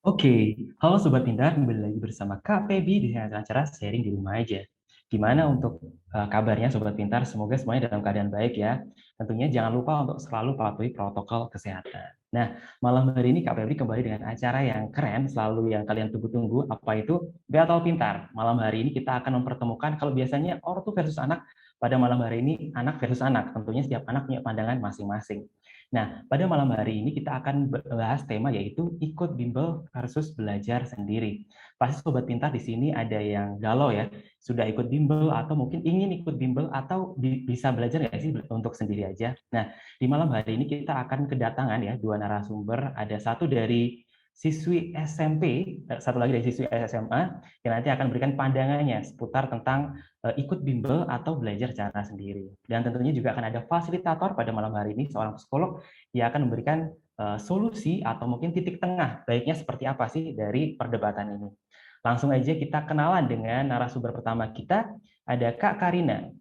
Oke, halo Sobat Pintar, kembali lagi bersama Kak Febi di acara sharing di rumah aja. Gimana untuk kabarnya Sobat Pintar? Semoga semuanya dalam keadaan baik ya. Tentunya jangan lupa untuk selalu patuhi protokol kesehatan. Nah, malam hari ini Kak Febri kembali dengan acara yang keren, selalu yang kalian tunggu-tunggu, apa itu Battle Pintar. Malam hari ini kita akan mempertemukan, kalau biasanya ortu versus anak, pada malam hari ini anak versus anak. Tentunya setiap anak punya pandangan masing-masing. Nah, pada malam hari ini kita akan bahas tema yaitu ikut bimbel versus belajar sendiri. Pasti sobat pintar di sini ada yang galau ya, sudah ikut bimbel atau mungkin ingin ikut bimbel atau bisa belajar nggak sih untuk sendiri aja. Nah, di malam hari ini kita akan kedatangan ya dua narasumber, ada satu dari siswi SMP, satu lagi dari siswi SMA yang nanti akan memberikan pandangannya seputar tentang ikut bimbel atau belajar cara sendiri. Dan tentunya juga akan ada fasilitator pada malam hari ini, seorang psikolog yang akan memberikan solusi atau mungkin titik tengah baiknya seperti apa sih dari perdebatan ini. Langsung aja kita kenalan dengan narasumber pertama kita, ada Kak Karina.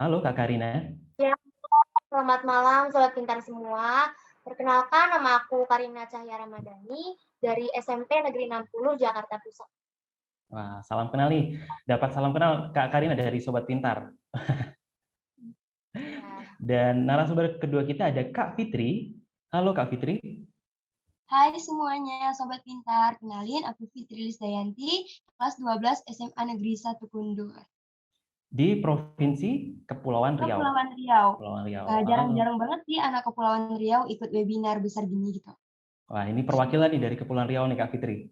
Halo Kak Karina. Ya, selamat malam Sobat Pintar semua. Perkenalkan, nama aku Karina Cahya Ramadhani dari SMP Negeri 60 Jakarta Pusat. Wah, salam kenal nih. Dapat salam kenal Kak Karina dari Sobat Pintar. Ya. Dan narasumber kedua kita ada Kak Fitri. Halo Kak Fitri. Hai semuanya, Sobat Pintar. Kenalin, aku Fitri Lisdayanti, kelas 12 SMA Negeri 1 Kundur. Di Provinsi Kepulauan Riau. Kepulauan Riau. Kepulauan Riau. Jarang-jarang banget sih anak Kepulauan Riau ikut webinar besar gini gitu. Wah, ini perwakilan nih dari Kepulauan Riau nih Kak Fitri.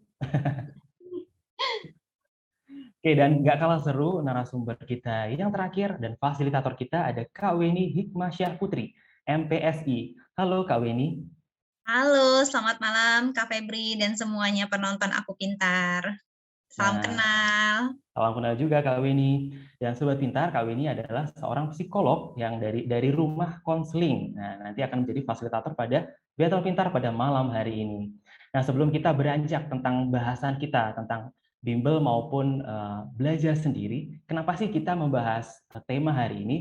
Oke, dan nggak kalah seru narasumber kita yang terakhir dan fasilitator kita ada Kak Weni Hikmasyah Putri, MPSI. Halo Kak Weni. Halo, selamat malam Kak Febri dan semuanya penonton Aku Pintar. Salam kenal. Salam kenal juga Kak Weni. Dan Sobat Pintar, Kak Weni adalah seorang psikolog yang dari rumah konseling. Nah, nanti akan menjadi fasilitator pada Battle Pintar pada malam hari ini. Nah, sebelum kita beranjak tentang bahasan kita tentang bimbel maupun belajar sendiri, kenapa sih kita membahas tema hari ini?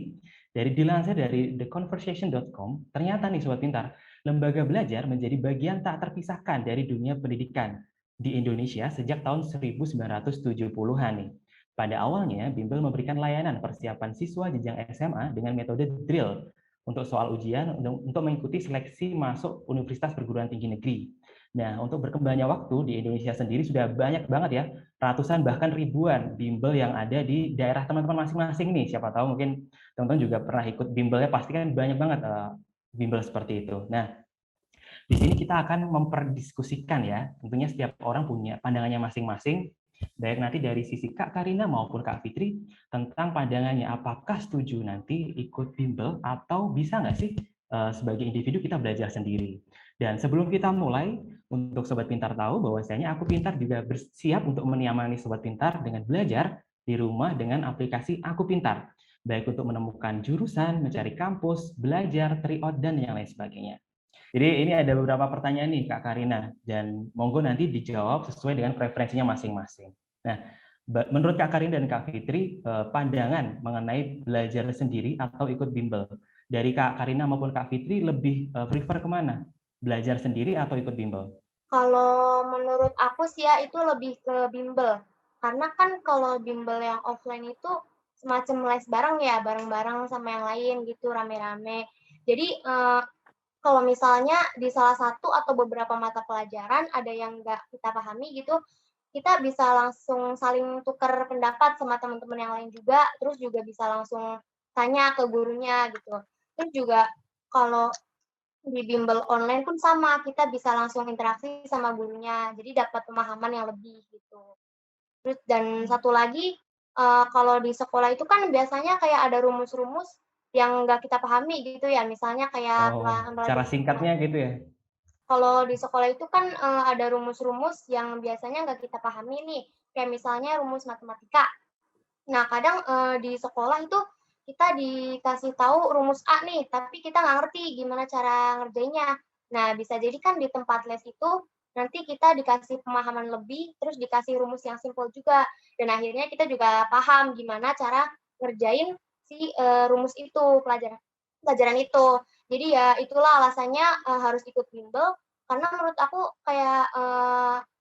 Dilansir dari theconversation.com, ternyata nih Sobat Pintar, lembaga belajar menjadi bagian tak terpisahkan dari dunia pendidikan di Indonesia sejak tahun 1970-an nih. Pada awalnya, bimbel memberikan layanan persiapan siswa jenjang SMA dengan metode drill untuk soal ujian untuk mengikuti seleksi masuk universitas perguruan tinggi negeri. Nah, untuk berkembangnya waktu di Indonesia sendiri sudah banyak banget ya, ratusan bahkan ribuan bimbel yang ada di daerah teman-teman masing-masing nih. Siapa tahu mungkin teman-teman juga pernah ikut bimbelnya, pasti kan banyak banget bimbel seperti itu. Nah, di sini kita akan memperdiskusikan ya, tentunya setiap orang punya pandangannya masing-masing, baik nanti dari sisi Kak Karina maupun Kak Fitri, tentang pandangannya apakah setuju nanti ikut bimbel atau bisa nggak sih sebagai individu kita belajar sendiri. Dan sebelum kita mulai, untuk Sobat Pintar tahu bahwasanya Aku Pintar juga bersiap untuk menyamani Sobat Pintar dengan belajar di rumah dengan aplikasi Aku Pintar, baik untuk menemukan jurusan, mencari kampus, belajar, tryout, dan yang lain sebagainya. Jadi ini ada beberapa pertanyaan nih Kak Karina, dan monggo nanti dijawab sesuai dengan preferensinya masing-masing. Nah, menurut Kak Karina dan Kak Fitri, pandangan mengenai belajar sendiri atau ikut bimbel, dari Kak Karina maupun Kak Fitri lebih prefer kemana? Belajar sendiri atau ikut bimbel? Kalau menurut aku sih ya itu lebih ke bimbel. Karena kan kalau bimbel yang offline itu semacam les bareng ya, bareng-bareng sama yang lain gitu, rame-rame. Jadi kalau misalnya di salah satu atau beberapa mata pelajaran ada yang nggak kita pahami gitu, kita bisa langsung saling tukar pendapat sama teman-teman yang lain juga, terus juga bisa langsung tanya ke gurunya gitu. Terus juga kalau di bimbel online pun sama, kita bisa langsung interaksi sama gurunya, jadi dapat pemahaman yang lebih gitu. Terus dan satu lagi, kalau di sekolah itu kan biasanya kayak ada rumus-rumus yang nggak kita pahami gitu ya, misalnya kayak Oh, cara singkatnya gitu ya? kalau di sekolah itu kan, ada rumus-rumus yang biasanya nggak kita pahami nih, kayak misalnya rumus matematika. Nah kadang, di sekolah itu kita dikasih tahu rumus A nih, tapi kita nggak ngerti gimana cara ngerjainnya. Nah bisa jadi kan di tempat les itu, nanti kita dikasih pemahaman lebih, terus dikasih rumus yang simpel juga, dan akhirnya kita juga paham gimana cara ngerjain si, rumus itu, pelajaran pelajaran itu. Jadi ya itulah alasannya, harus ikut bimbel, Karena menurut aku kayak,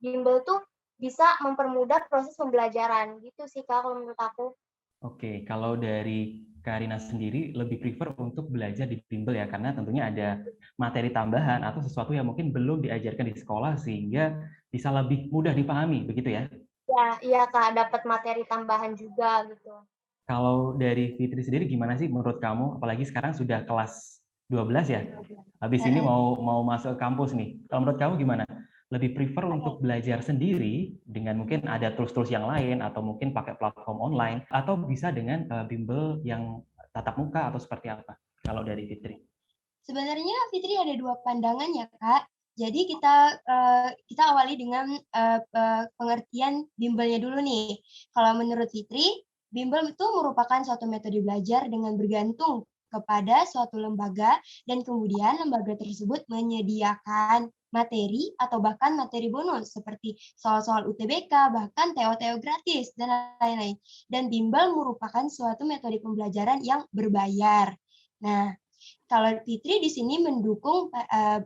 bimbel tuh bisa mempermudah proses pembelajaran, gitu sih Kak kalau menurut aku. Oke, kalau dari Karina sendiri lebih prefer untuk belajar di bimbel ya, karena tentunya ada materi tambahan atau sesuatu yang mungkin belum diajarkan di sekolah sehingga bisa lebih mudah dipahami, begitu ya? Ya, iya Kak, dapat materi tambahan juga gitu. Kalau dari Fitri sendiri gimana sih menurut kamu? Apalagi sekarang sudah kelas 12 ya? Habis ini Heeh. mau masuk ke kampus nih. Kalau menurut kamu gimana? Lebih prefer untuk belajar sendiri dengan mungkin ada tools-tools yang lain atau mungkin pakai platform online atau bisa dengan bimbel yang tatap muka atau seperti apa? Kalau dari Fitri. Sebenarnya Fitri ada dua pandangan ya Kak. Jadi kita awali dengan pengertian bimbelnya dulu nih. Kalau menurut Fitri, bimbel itu merupakan suatu metode belajar dengan bergantung kepada suatu lembaga dan kemudian lembaga tersebut menyediakan materi atau bahkan materi bonus seperti soal-soal UTBK, bahkan TO-TO gratis dan lain-lain. Dan bimbel merupakan suatu metode pembelajaran yang berbayar. Nah, kalau Fitri di sini mendukung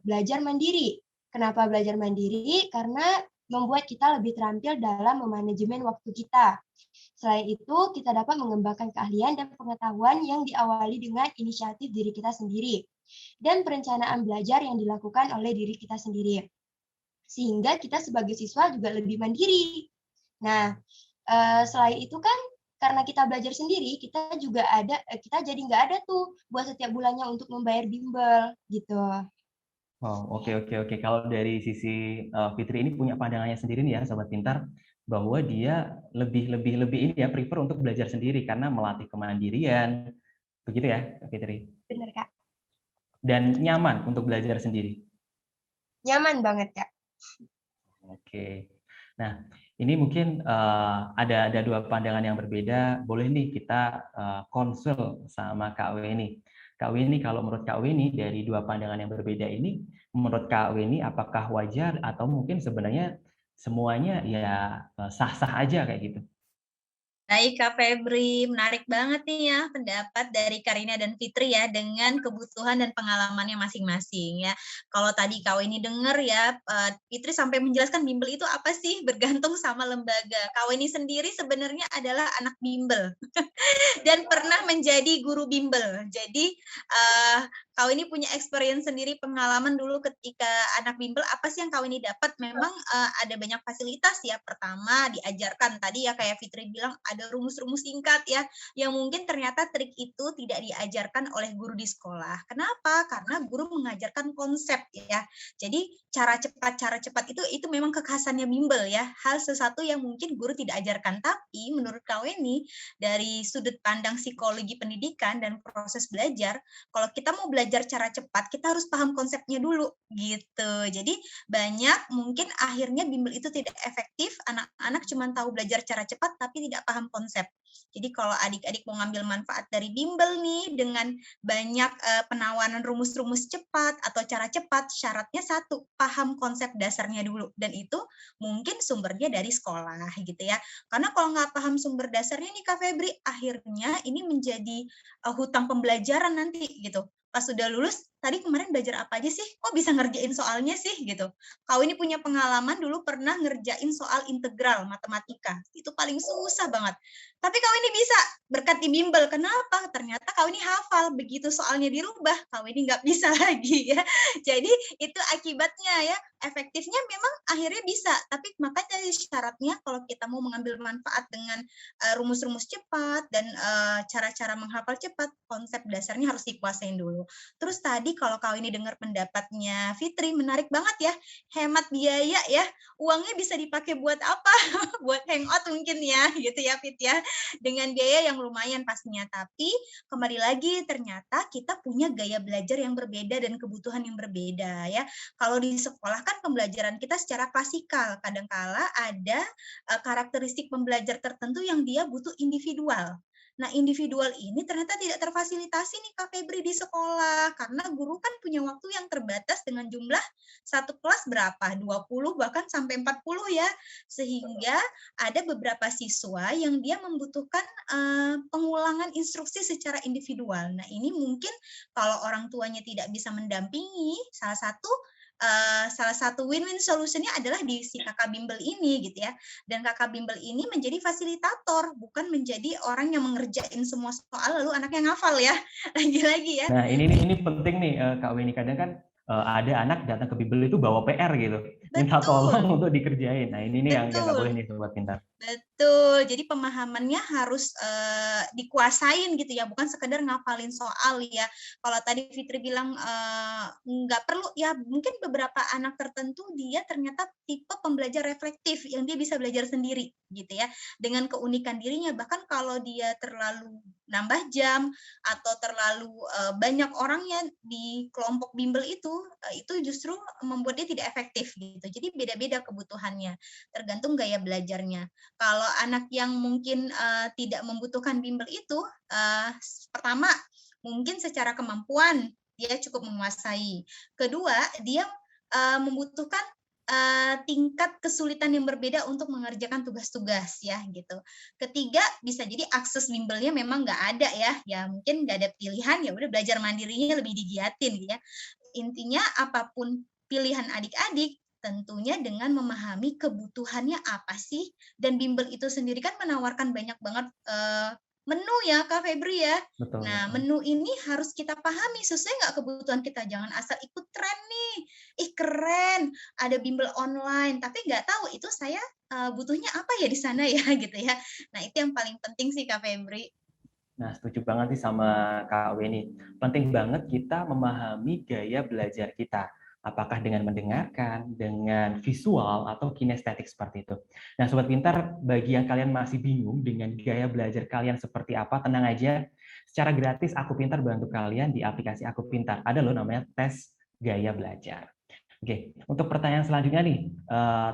belajar mandiri. Kenapa belajar mandiri? Karena membuat kita lebih terampil dalam memanajemen waktu kita. Selain itu, kita dapat mengembangkan keahlian dan pengetahuan yang diawali dengan inisiatif diri kita sendiri dan perencanaan belajar yang dilakukan oleh diri kita sendiri. Sehingga kita sebagai siswa juga lebih mandiri. Nah, selain itu kan karena kita belajar sendiri, kita jadi nggak ada tuh buat setiap bulannya untuk membayar bimbel gitu. Oh, oke oke oke. Kalau dari sisi Fitri ini punya pandangannya sendiri nih ya, Sobat Pintar, bahwa dia lebih ini ya prefer untuk belajar sendiri karena melatih kemandirian, begitu ya, Fitri. Bener Kak, Dan nyaman untuk belajar sendiri. nyaman banget Kak. Oke. Nah, ini mungkin ada dua pandangan yang berbeda. Boleh nih kita konsul sama Kak Weni. Kak Weni, kalau menurut Kak Weni dari dua pandangan yang berbeda ini, menurut Kak Weni apakah wajar atau mungkin sebenarnya semuanya ya sah-sah aja kayak gitu? Baik Kak Febri, menarik banget nih ya pendapat dari Karina dan Fitri ya dengan kebutuhan dan pengalamannya masing-masing ya. Kalau tadi kau ini dengar ya, Fitri sampai menjelaskan bimbel itu apa sih, bergantung sama lembaga. Kau ini sendiri sebenarnya adalah anak bimbel dan pernah menjadi guru bimbel. Jadi kau ini punya experience sendiri, pengalaman dulu ketika anak bimbel, apa sih yang kau ini dapat? Memang ada banyak fasilitas ya. Pertama diajarkan tadi ya kayak Fitri bilang ada rumus-rumus singkat ya, yang mungkin ternyata trik itu tidak diajarkan oleh guru di sekolah. Kenapa? Karena guru mengajarkan konsep ya. Jadi cara cepat itu memang kekhasannya bimbel ya. Hal sesuatu yang mungkin guru tidak ajarkan. Tapi menurut kau ini dari sudut pandang psikologi pendidikan dan proses belajar, kalau kita mau belajar cara cepat, kita harus paham konsepnya dulu gitu. Jadi banyak mungkin akhirnya bimbel itu tidak efektif, anak-anak cuma tahu belajar cara cepat tapi tidak paham konsep. Jadi kalau adik-adik mau ngambil manfaat dari bimbel nih dengan banyak penawaran rumus-rumus cepat atau cara cepat, syaratnya satu, paham konsep dasarnya dulu. Dan itu mungkin sumbernya dari sekolah gitu ya. Karena kalau nggak paham sumber dasarnya nih Kak Febri, akhirnya ini menjadi hutang pembelajaran nanti gitu. Pas sudah lulus, tadi kemarin belajar apa aja sih? Kok bisa ngerjain soalnya sih gitu. Kau ini punya pengalaman dulu pernah ngerjain soal integral matematika. Itu paling susah banget. Tapi kau ini bisa berkat di bimbel. Kenapa? Ternyata kau ini hafal. Begitu soalnya dirubah, kau ini nggak bisa lagi ya. Jadi itu akibatnya ya. Efektifnya memang akhirnya bisa. Tapi makanya syaratnya kalau kita mau mengambil manfaat dengan rumus-rumus cepat dan cara-cara menghafal cepat, konsep dasarnya harus dikuasain dulu. Terus tadi kalau kau ini dengar pendapatnya Fitri, menarik banget ya. Hemat biaya ya. Uangnya bisa dipakai buat apa? Buat hangout mungkin ya, gitu ya Fit ya. Dengan biaya yang lumayan pastinya. Tapi kembali lagi ternyata kita punya gaya belajar yang berbeda dan kebutuhan yang berbeda ya. Kalau di sekolah kan pembelajaran kita secara klasikal. Kadangkala ada karakteristik pembelajar tertentu yang dia butuh individual. Nah, individual ini ternyata tidak terfasilitasi nih Kak Febri di sekolah, karena guru kan punya waktu yang terbatas dengan jumlah satu kelas berapa? 20 bahkan sampai 40 ya. Sehingga ada beberapa siswa yang dia membutuhkan pengulangan instruksi secara individual. Nah, ini mungkin kalau orang tuanya tidak bisa mendampingi, salah satu salah satu win-win solutionnya adalah di si kakak bimbel ini gitu ya. Dan kakak bimbel ini menjadi fasilitator, bukan menjadi orang yang mengerjain semua soal lalu anaknya ngafal ya. Lagi-lagi ya. Nah, ini penting nih, Kak Weni. Kadang kan ada anak datang ke bimbel itu bawa PR gitu, minta tolong Betul. untuk dikerjain. Nah, ini nih yang nggak boleh Betul. nih Sobat Pintar. Betul, jadi pemahamannya harus dikuasain gitu ya, bukan sekedar ngafalin soal ya. Kalau tadi Fitri bilang nggak perlu ya, mungkin beberapa anak tertentu dia ternyata tipe pembelajar reflektif yang dia bisa belajar sendiri gitu ya, dengan keunikan dirinya. Bahkan kalau dia terlalu nambah jam atau terlalu banyak orangnya di kelompok bimbel itu justru membuat dia tidak efektif gitu. Jadi beda-beda kebutuhannya, tergantung gaya belajarnya. Kalau anak yang mungkin tidak membutuhkan bimbel itu, pertama mungkin secara kemampuan dia cukup menguasai. Kedua, dia membutuhkan tingkat kesulitan yang berbeda untuk mengerjakan tugas-tugas ya gitu. Ketiga, bisa jadi akses bimbelnya memang nggak ada ya mungkin nggak ada pilihan, ya udah belajar mandirinya lebih digiatin gitu ya. Intinya apapun pilihan adik-adik, tentunya dengan memahami kebutuhannya apa sih, dan bimbel itu sendiri kan menawarkan banyak banget menu ya Kak Febri ya. Betul, Nah, betul. menu ini harus kita pahami sesuai nggak kebutuhan kita. Jangan asal ikut tren nih. Ih keren, ada bimbel online, tapi nggak tahu itu saya butuhnya apa ya di sana ya gitu ya. Nah, itu yang paling penting sih Kak Febri. Nah, setuju banget nih sama Kak Weni. Penting banget kita memahami gaya belajar kita. Apakah dengan mendengarkan, dengan visual, atau kinestetik seperti itu. Nah, Sobat Pintar, bagi yang kalian masih bingung dengan gaya belajar kalian seperti apa, tenang aja. Secara gratis, Aku Pintar bantu kalian di aplikasi Aku Pintar. Ada loh namanya tes gaya belajar. Oke, untuk pertanyaan selanjutnya nih,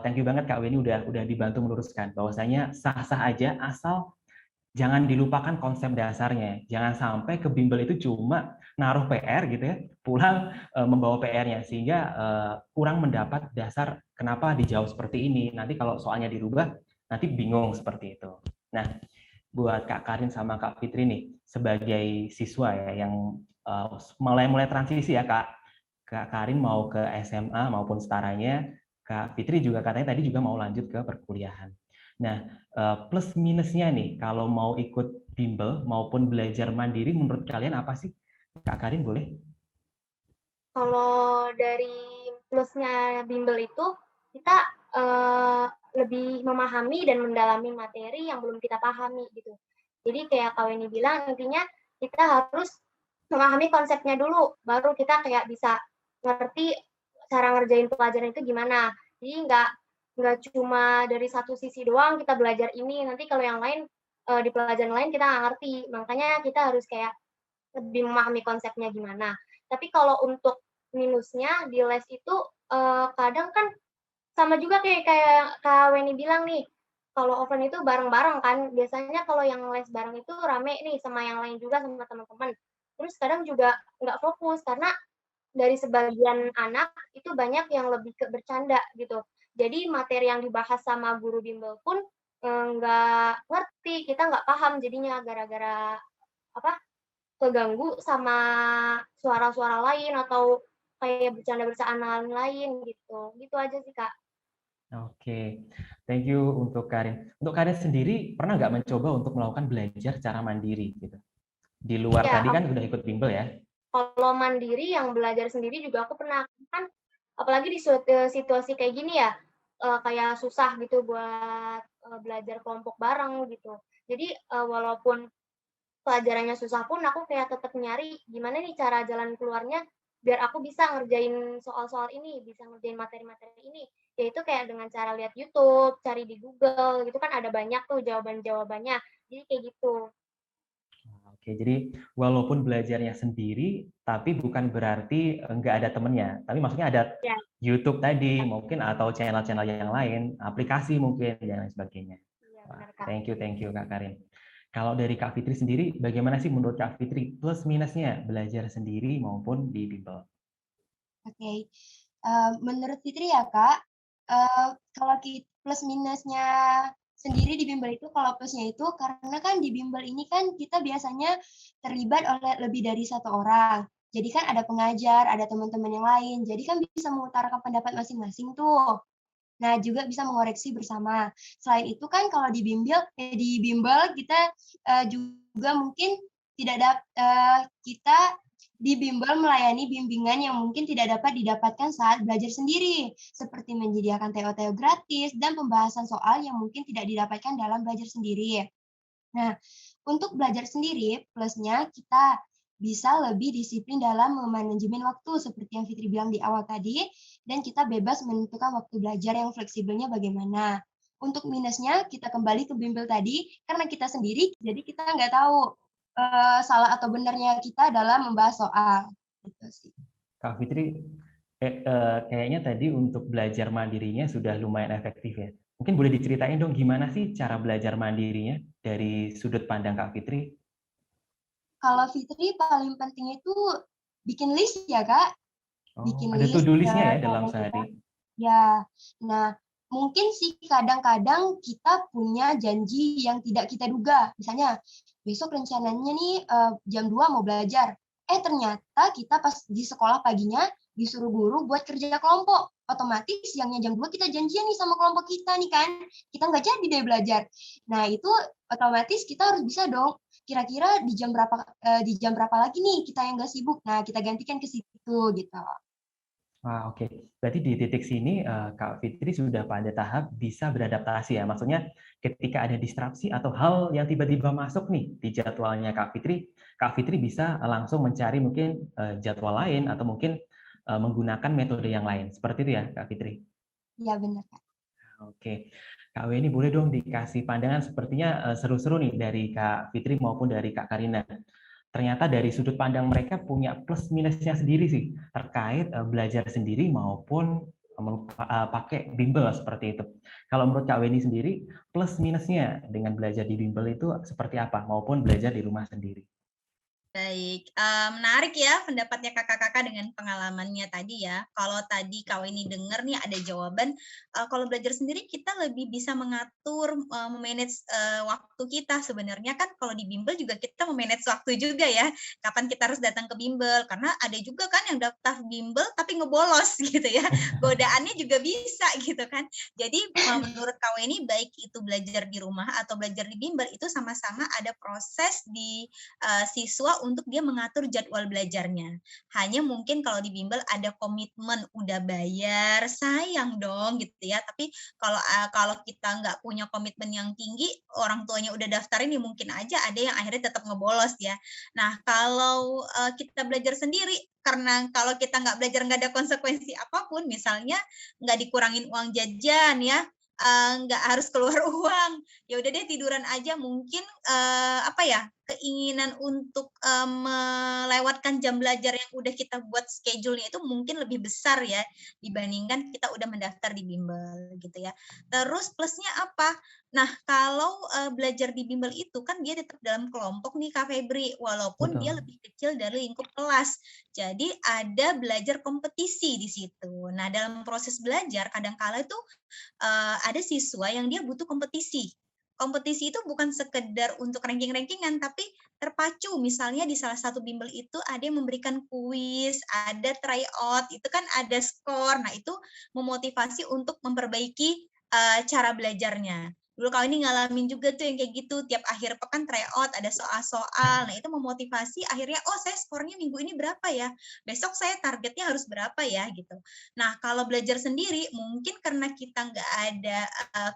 thank you banget Kak Weni udah dibantu meluruskan bahwasanya sah-sah aja asal jangan dilupakan konsep dasarnya. Jangan sampai ke bimbel itu cuma naruh PR gitu ya, pulang membawa PR-nya sehingga kurang mendapat dasar kenapa dijawab seperti ini. Nanti kalau soalnya dirubah, nanti bingung seperti itu. Nah, buat Kak Karin sama Kak Fitri nih sebagai siswa ya yang mulai transisi ya Kak Karin mau ke SMA maupun setaranya, Kak Fitri juga katanya tadi juga mau lanjut ke perkuliahan. Nah, plus minusnya nih kalau mau ikut bimbel maupun belajar mandiri menurut kalian apa sih? Kak Karin boleh? Kalau dari plusnya bimbel itu kita lebih memahami dan mendalami materi yang belum kita pahami gitu. Jadi kayak Kak Weni bilang, intinya kita harus memahami konsepnya dulu, baru kita kayak bisa ngerti cara ngerjain pelajaran itu gimana. Jadi nggak cuma dari satu sisi doang kita belajar ini, nanti kalau yang lain di pelajaran lain kita nggak ngerti. Makanya kita harus kayak lebih memahami konsepnya gimana. Tapi kalau untuk minusnya di les itu kadang kan sama juga kayak Kak Weni bilang nih, kalau offline itu bareng-bareng kan, biasanya kalau yang les bareng itu rame nih sama yang lain juga, sama teman-teman. Terus kadang juga nggak fokus, karena dari sebagian anak itu banyak yang lebih ke bercanda gitu. Jadi materi yang dibahas sama guru bimbel pun nggak ngerti, kita nggak paham jadinya gara-gara apa, keganggu sama suara-suara lain atau kayak bercanda-bercandaan lain gitu. Gitu aja sih, Kak. Oke, thank you untuk Karin. Untuk Karin sendiri pernah nggak mencoba untuk melakukan belajar secara mandiri gitu? Di luar Ya, tadi kan udah ikut bimbel ya? kalau mandiri yang belajar sendiri juga aku pernah. Kan apalagi di situasi kayak gini ya, kayak susah gitu buat belajar kelompok bareng gitu. Jadi walaupun pelajarannya susah pun aku kayak tetap nyari gimana nih cara jalan keluarnya biar aku bisa ngerjain soal-soal ini, bisa ngerjain materi-materi ini. Yaitu kayak dengan cara lihat YouTube, cari di Google gitu kan ada banyak tuh jawaban-jawabannya. Jadi kayak gitu. Oke, jadi walaupun belajarnya sendiri, tapi bukan berarti nggak ada temennya. Tapi maksudnya ada Ya, YouTube tadi, mungkin atau channel-channel yang lain, aplikasi mungkin, dan lain sebagainya. iya Wah, benar Kak. thank you Kak Karin. Kalau dari Kak Fitri sendiri, bagaimana sih menurut Kak Fitri plus minusnya belajar sendiri maupun di bimbel? Oke. Menurut Fitri ya, Kak, kalau plus minusnya sendiri di bimbel itu, kalau plusnya itu karena kan di bimbel ini kan kita biasanya terlibat oleh lebih dari satu orang. Jadi kan ada pengajar, ada teman-teman yang lain, jadi kan bisa mengutarakan pendapat masing-masing tuh. Nah, juga bisa mengoreksi bersama. Selain itu kan kalau di bimbel kita juga mungkin kita di bimbel melayani bimbingan yang mungkin tidak dapat didapatkan saat belajar sendiri, seperti menyediakan TO-TO gratis dan pembahasan soal yang mungkin tidak didapatkan dalam belajar sendiri. Nah, untuk belajar sendiri, plusnya kita bisa lebih disiplin dalam memanajemen waktu, seperti yang Fitri bilang di awal tadi, dan kita bebas menentukan waktu belajar yang fleksibelnya bagaimana. Untuk minusnya, kita kembali ke bimbel tadi, karena kita sendiri, jadi kita nggak tahu salah atau benarnya kita dalam membahas soal. Gitu sih. Kak Fitri, kayaknya tadi untuk belajar mandirinya sudah lumayan efektif ya. Mungkin boleh diceritain dong gimana sih cara belajar mandirinya dari sudut pandang Kak Fitri? Kalau Fitri paling penting itu bikin list ya, Kak. Bikin Ada list to-do list-nya ya dalam sehari? Ya, nah mungkin sih kadang-kadang kita punya janji yang tidak kita duga. Misalnya, besok rencananya nih jam 2 mau belajar. Ternyata kita pas di sekolah paginya disuruh guru buat kerja kelompok. Otomatis siangnya jam 2 kita janjian nih sama kelompok kita nih kan. Kita nggak jadi deh belajar. Nah, itu otomatis kita harus bisa dong. Kira-kira di jam berapa lagi nih kita yang nggak sibuk. Nah, kita gantikan ke situ gitu. Oke. Berarti di titik sini Kak Fitri sudah pada tahap bisa beradaptasi ya. Maksudnya ketika ada distraksi atau hal yang tiba-tiba masuk nih di jadwalnya Kak Fitri bisa langsung mencari mungkin jadwal lain atau mungkin menggunakan metode yang lain. Seperti itu ya Kak Fitri? Iya benar, Kak. Oke. Kak Weni boleh dong dikasih pandangan, sepertinya seru-seru nih dari Kak Fitri maupun dari Kak Karina. Ternyata dari sudut pandang mereka punya plus minusnya sendiri sih terkait belajar sendiri maupun pakai bimbel seperti itu. Kalau menurut Kak Weni sendiri, plus minusnya dengan belajar di bimbel itu seperti apa maupun belajar di rumah sendiri? Baik, menarik ya pendapatnya kakak-kakak dengan pengalamannya tadi ya. Kalau tadi kau ini dengar nih ada jawaban, kalau belajar sendiri kita lebih bisa mengatur, memanage waktu kita. Sebenarnya kan kalau di bimbel juga kita memanage waktu juga ya, kapan kita harus datang ke bimbel. Karena ada juga kan yang daftar bimbel tapi ngebolos gitu ya, godaannya juga bisa gitu kan. Jadi menurut kau ini baik itu belajar di rumah atau belajar di bimbel, itu sama-sama ada proses di siswa untuk dia mengatur jadwal belajarnya. Hanya mungkin kalau di bimbel ada komitmen udah bayar, sayang dong gitu ya. Tapi kalau kita nggak punya komitmen yang tinggi, orang tuanya udah daftarin ya mungkin aja ada yang akhirnya tetap ngebolos ya. Nah kalau kita belajar sendiri, karena kalau kita nggak belajar nggak ada konsekuensi apapun, misalnya nggak dikurangin uang jajan ya, nggak harus keluar uang, ya udah deh tiduran aja. Mungkin keinginan untuk melewatkan jam belajar yang udah kita buat schedule-nya itu mungkin lebih besar ya dibandingkan kita udah mendaftar di bimbel gitu ya. Terus plusnya apa? Nah, kalau belajar di bimbel itu kan dia tetap dalam kelompok nih Kak Febri, walaupun dia lebih kecil dari lingkup kelas. Jadi ada belajar kompetisi di situ. Nah, dalam proses belajar kadang-kala itu ada siswa yang dia butuh kompetisi. Kompetisi itu bukan sekedar untuk ranking-rankingan, tapi terpacu. Misalnya di salah satu bimbel itu ada yang memberikan kuis, ada tryout, itu kan ada skor. Nah, itu memotivasi untuk memperbaiki cara belajarnya. Dulu kau ini ngalamin juga tuh yang kayak gitu, tiap akhir pekan tryout, ada soal-soal. Nah, itu memotivasi akhirnya, oh saya skornya minggu ini berapa ya? Besok saya targetnya harus berapa ya? Gitu. Nah, kalau belajar sendiri, mungkin karena kita nggak ada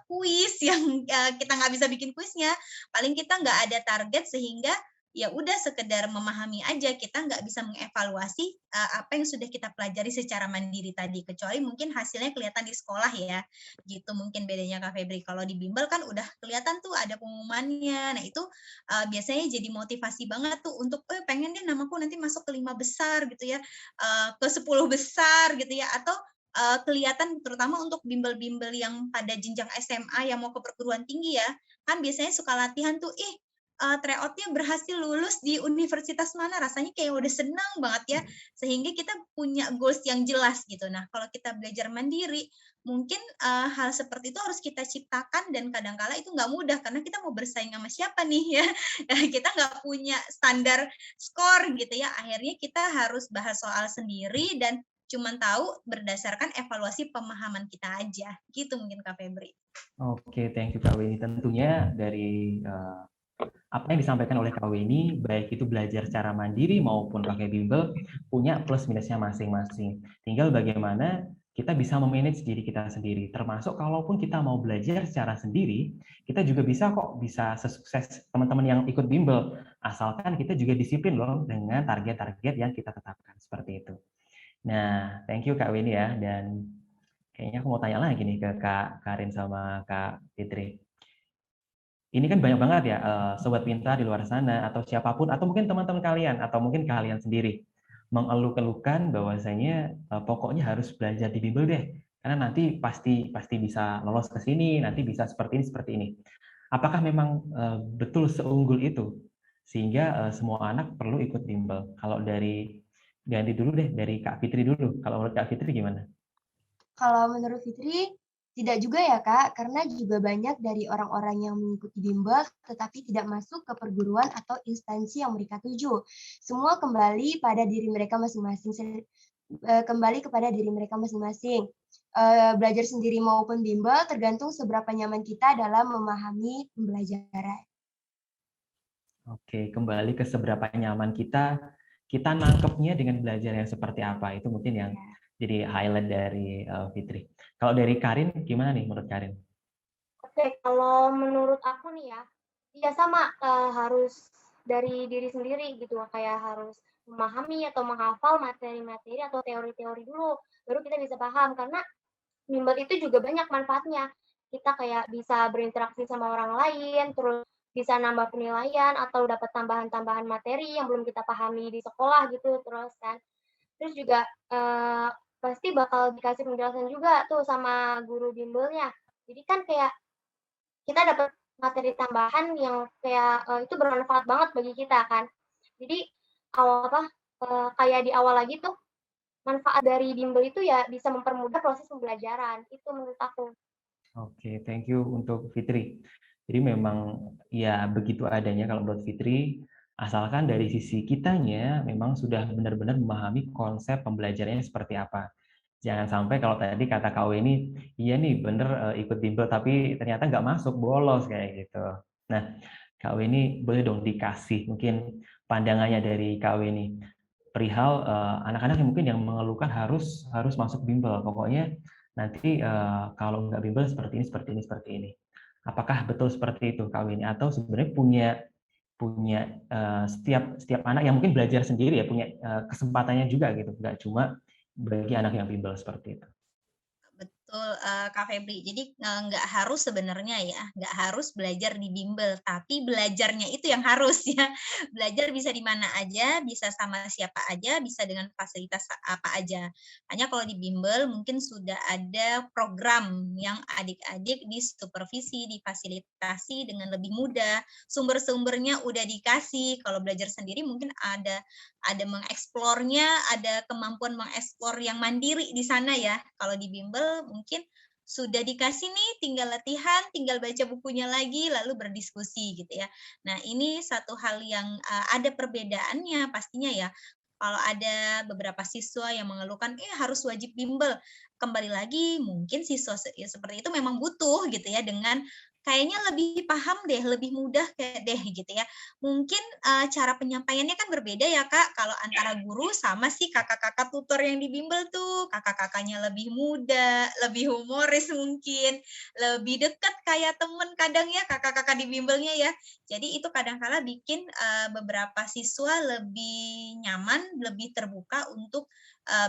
kuis yang kita nggak bisa bikin kuisnya, paling kita nggak ada target sehingga ya udah sekedar memahami aja, kita nggak bisa mengevaluasi apa yang sudah kita pelajari secara mandiri tadi, kecuali mungkin hasilnya kelihatan di sekolah ya, gitu mungkin bedanya Kak Febri. Kalau di bimbel kan udah kelihatan tuh ada pengumumannya, nah itu biasanya jadi motivasi banget tuh untuk pengen deh namaku nanti masuk ke 5 besar gitu ya, ke 10 besar gitu ya, atau kelihatan terutama untuk bimbel-bimbel yang pada jenjang SMA yang mau ke perguruan tinggi ya, kan biasanya suka latihan tuh, tryout-nya berhasil lulus di universitas mana, rasanya kayak udah senang banget ya, sehingga kita punya goals yang jelas gitu. Nah, kalau kita belajar mandiri, mungkin hal seperti itu harus kita ciptakan dan kadang-kala itu nggak mudah karena kita mau bersaing sama siapa nih ya, kita nggak punya standar skor gitu ya, akhirnya kita harus bahas soal sendiri dan cuman tahu berdasarkan evaluasi pemahaman kita aja, gitu mungkin Kak Febri. Oke, thank you Kak Weni. Tentunya dari apa yang disampaikan oleh Kak Weni, baik itu belajar secara mandiri maupun pakai bimbel, punya plus minusnya masing-masing. Tinggal bagaimana kita bisa memanage diri kita sendiri. Termasuk kalaupun kita mau belajar secara sendiri, kita juga bisa kok bisa sesukses teman-teman yang ikut bimbel. Asalkan kita juga disiplin loh dengan target-target yang kita tetapkan. Seperti itu. Nah, thank you Kak Weni ya. Dan kayaknya aku mau tanya lagi nih ke Kak Karin sama Kak Fitri. Ini kan banyak banget ya sobat pintar di luar sana atau siapapun atau mungkin teman-teman kalian atau mungkin kalian sendiri mengeluh-elukan bahwasanya pokoknya harus belajar di bimbel deh karena nanti pasti bisa lolos ke sini, nanti bisa seperti ini. Apakah memang betul seunggul itu sehingga semua anak perlu ikut bimbel? Kalau dari ganti dulu deh dari Kak Fitri dulu. Kalau menurut Kak Fitri gimana? Kalau menurut Fitri, tidak juga ya Kak, karena juga banyak dari orang-orang yang mengikuti bimbel tetapi tidak masuk ke perguruan atau instansi yang mereka tuju. Semua kembali pada diri mereka masing-masing. Kembali kepada diri mereka masing-masing. Belajar sendiri maupun bimbel tergantung seberapa nyaman kita dalam memahami pembelajaran. Oke, kembali ke seberapa nyaman kita nangkepnya dengan belajar yang seperti apa. Itu mungkin yang jadi highlight dari Fitri. Kalau dari Karin, gimana nih menurut Karin? Oke, kalau menurut aku nih ya sama harus dari diri sendiri gitu, kayak harus memahami atau menghafal materi-materi atau teori-teori dulu, baru kita bisa paham. Karena bimbel itu juga banyak manfaatnya. Kita kayak bisa berinteraksi sama orang lain, terus bisa nambah penilaian atau dapat tambahan-tambahan materi yang belum kita pahami di sekolah gitu, terus kan. Terus juga pasti bakal dikasih penjelasan juga tuh sama guru bimbelnya. Jadi kan kayak kita dapat materi tambahan yang kayak itu bermanfaat banget bagi kita kan. Jadi kayak di awal lagi tuh manfaat dari bimbel itu ya bisa mempermudah proses pembelajaran. Itu menurut aku. Oke, thank you untuk Fitri. Jadi memang ya begitu adanya kalau menurut Fitri, asalkan dari sisi kitanya memang sudah benar-benar memahami konsep pembelajarannya seperti apa. Jangan sampai kalau tadi kata Kak ini, iya nih bener ikut bimbel tapi ternyata nggak masuk, bolos kayak gitu. Nah, Kak ini boleh dong dikasih mungkin pandangannya dari Kak ini perihal anak-anak yang mungkin yang mengeluhkan harus masuk bimbel. Pokoknya nanti kalau nggak bimbel seperti ini. Apakah betul seperti itu Kak ini atau sebenarnya punya setiap anak yang mungkin belajar sendiri ya punya kesempatannya juga gitu, nggak cuma bagi anak yang bimbel seperti itu. Betul, Kak Febri. Jadi, nggak harus sebenarnya ya, nggak harus belajar di bimbel, tapi belajarnya itu yang harus ya. Belajar bisa di mana aja, bisa sama siapa aja, bisa dengan fasilitas apa aja. Hanya kalau di bimbel mungkin sudah ada program yang adik-adik disupervisi, difasilitasi dengan lebih mudah, sumber-sumbernya udah dikasih. Kalau belajar sendiri mungkin ada mengeksplornya, ada kemampuan mengeksplor yang mandiri di sana ya. Kalau di bimbel mungkin sudah dikasih nih, tinggal latihan, tinggal baca bukunya lagi, lalu berdiskusi gitu ya. Nah ini satu hal yang ada perbedaannya pastinya ya. Kalau ada beberapa siswa yang mengeluhkan, harus wajib bimbel. Kembali lagi, mungkin siswa seperti itu memang butuh gitu ya, dengan kayaknya lebih paham deh, lebih mudah deh gitu ya. Mungkin cara penyampaiannya kan berbeda ya Kak, kalau antara guru sama si kakak-kakak tutor yang di bimbel tuh. Kakak-kakaknya lebih muda, lebih humoris mungkin, lebih dekat kayak temen kadang ya kakak-kakak di bimbelnya ya. Jadi itu kadang-kala bikin beberapa siswa lebih nyaman, lebih terbuka untuk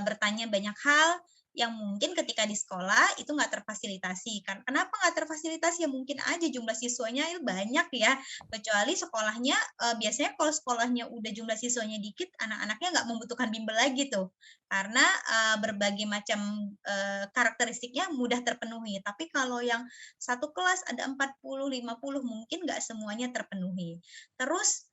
bertanya banyak hal yang mungkin ketika di sekolah itu nggak terfasilitasi. Kenapa nggak terfasilitasi? Ya mungkin aja jumlah siswanya banyak ya, kecuali sekolahnya biasanya kalau sekolahnya udah jumlah siswanya dikit, anak-anaknya nggak membutuhkan bimbel lagi tuh, karena berbagai macam karakteristiknya mudah terpenuhi. Tapi kalau yang satu kelas ada 40, 50 mungkin nggak semuanya terpenuhi. Terus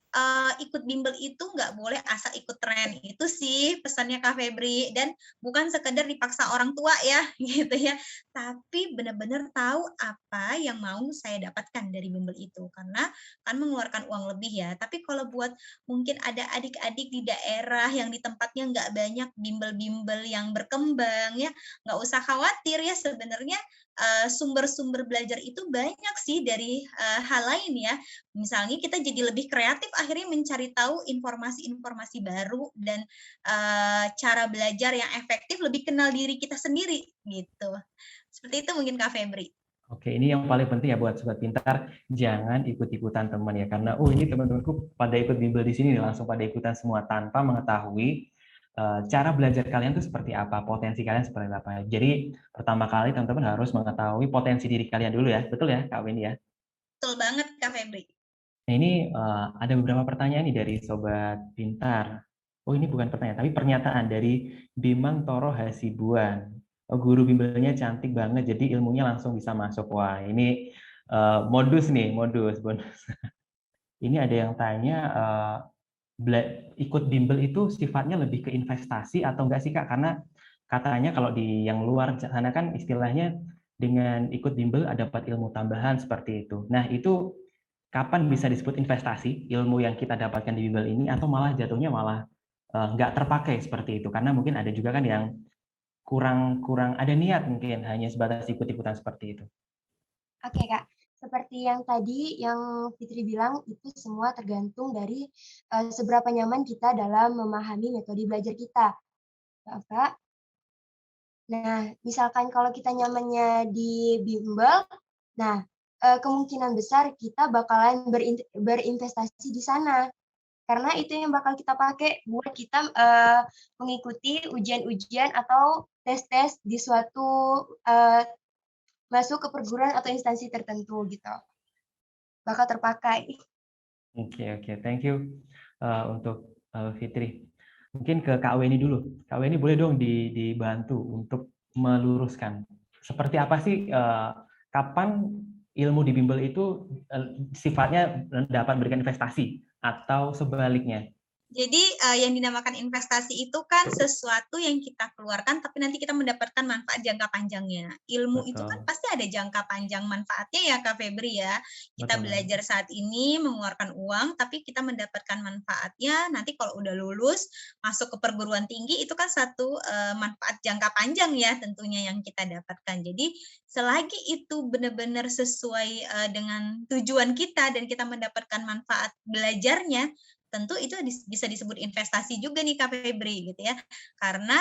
ikut bimbel itu nggak boleh asal ikut tren, itu sih pesannya Kak Febri, dan bukan sekedar dipaksa orang tua ya gitu ya, tapi benar-benar tahu apa yang mau saya dapatkan dari bimbel itu, karena kan mengeluarkan uang lebih ya. Tapi kalau buat mungkin ada adik-adik di daerah yang di tempatnya nggak banyak bimbel-bimbel yang berkembang ya, nggak usah khawatir ya, sebenarnya sumber-sumber belajar itu banyak sih dari hal lain ya. Misalnya kita jadi lebih kreatif akhirnya mencari tahu informasi-informasi baru dan cara belajar yang efektif, lebih kenal diri kita sendiri gitu. Seperti itu mungkin Kak Febri. Oke, ini yang paling penting ya buat sobat pintar, jangan ikut-ikutan teman ya, karena ini teman-temanku pada ikut bimbel di sini langsung pada ikutan semua tanpa mengetahui cara belajar kalian itu seperti apa, potensi kalian seperti apa. Jadi pertama kali teman-teman harus mengetahui potensi diri kalian dulu ya, betul ya Kak Weni ya? Betul banget Kak Febri. Nah ini ada beberapa pertanyaan nih dari sobat pintar. Oh ini bukan pertanyaan, tapi pernyataan dari Bimang Toro Hasibuan. Oh, guru bimbelnya cantik banget, jadi ilmunya langsung bisa masuk. Wah ini modus nih, modus bonus. Ini ada yang tanya, ikut bimbel itu sifatnya lebih ke investasi atau enggak sih Kak? Karena katanya kalau di yang luar sana kan istilahnya dengan ikut bimbel dapat ilmu tambahan seperti itu. Nah itu kapan bisa disebut investasi ilmu yang kita dapatkan di bimbel ini, atau malah jatuhnya malah nggak terpakai seperti itu? Karena mungkin ada juga kan yang kurang ada niat, mungkin hanya sebatas ikut-ikutan seperti itu. Oke, Kak. Seperti yang tadi yang Fitri bilang, itu semua tergantung dari seberapa nyaman kita dalam memahami metode belajar kita. Kak. Nah, misalkan kalau kita nyamannya di bimbel, nah kemungkinan besar kita bakalan berinvestasi di sana. Karena itu yang bakal kita pakai buat kita mengikuti ujian-ujian atau tes-tes di suatu masuk ke perguruan atau instansi tertentu gitu. Bakal terpakai. Oke, thank you untuk Fitri. Mungkin ke Kak Weni dulu. Kak Weni boleh dong dibantu untuk meluruskan. Seperti apa sih kapan ilmu di bimbel itu sifatnya dapat memberikan investasi atau sebaliknya? Jadi yang dinamakan investasi itu kan sesuatu yang kita keluarkan tapi nanti kita mendapatkan manfaat jangka panjangnya. Ilmu itu kan Betul. pasti ada jangka panjang manfaatnya ya Kak Febri ya. Kita Betul. belajar saat ini mengeluarkan uang tapi kita mendapatkan manfaatnya nanti kalau udah lulus masuk ke perguruan tinggi, itu kan satu manfaat jangka panjang ya tentunya yang kita dapatkan. Jadi selagi itu benar-benar sesuai dengan tujuan kita dan kita mendapatkan manfaat belajarnya, tentu itu bisa disebut investasi juga nih Kak Febri gitu ya, karena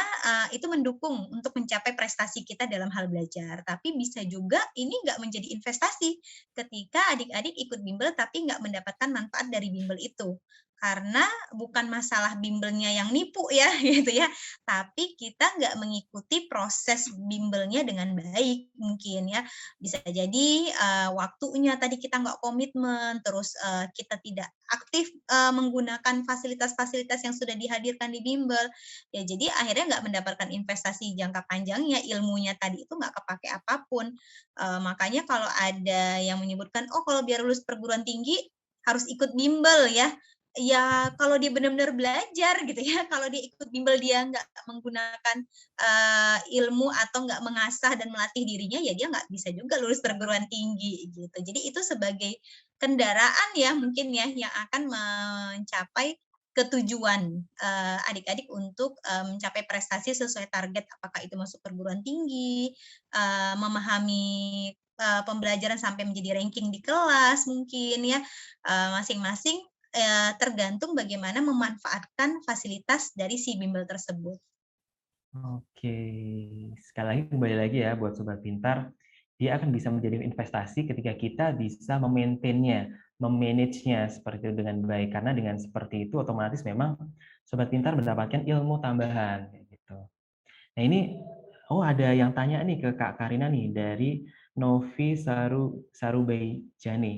itu mendukung untuk mencapai prestasi kita dalam hal belajar. Tapi bisa juga ini nggak menjadi investasi ketika adik-adik ikut bimbel tapi nggak mendapatkan manfaat dari bimbel itu, karena bukan masalah bimbelnya yang nipu ya gitu ya, tapi kita nggak mengikuti proses bimbelnya dengan baik mungkin ya. Bisa jadi waktunya tadi kita nggak komitmen, terus kita tidak aktif menggunakan fasilitas-fasilitas yang sudah dihadirkan di bimbel, ya jadi akhirnya nggak mendapatkan investasi jangka panjangnya, ilmunya tadi itu nggak kepake apapun. Makanya kalau ada yang menyebutkan, oh kalau biar lulus perguruan tinggi harus ikut bimbel ya, ya kalau dia benar-benar belajar gitu ya, kalau dia ikut bimbel dia nggak menggunakan ilmu atau nggak mengasah dan melatih dirinya, ya dia nggak bisa juga lulus perguruan tinggi gitu. Jadi itu sebagai kendaraan ya mungkin ya yang akan mencapai ketujuan adik-adik untuk mencapai prestasi sesuai target, apakah itu masuk perguruan tinggi, memahami pembelajaran sampai menjadi ranking di kelas mungkin ya, masing-masing tergantung bagaimana memanfaatkan fasilitas dari si bimbel tersebut. Oke, sekali lagi kembali lagi ya buat sobat pintar, dia akan bisa menjadi investasi ketika kita bisa memaintainnya, memanagenya seperti itu dengan baik. Karena dengan seperti itu otomatis memang sobat pintar mendapatkan ilmu tambahan gitu. Nah ini Oh, ada yang tanya nih ke Kak Karina nih dari Novi Sarubejani.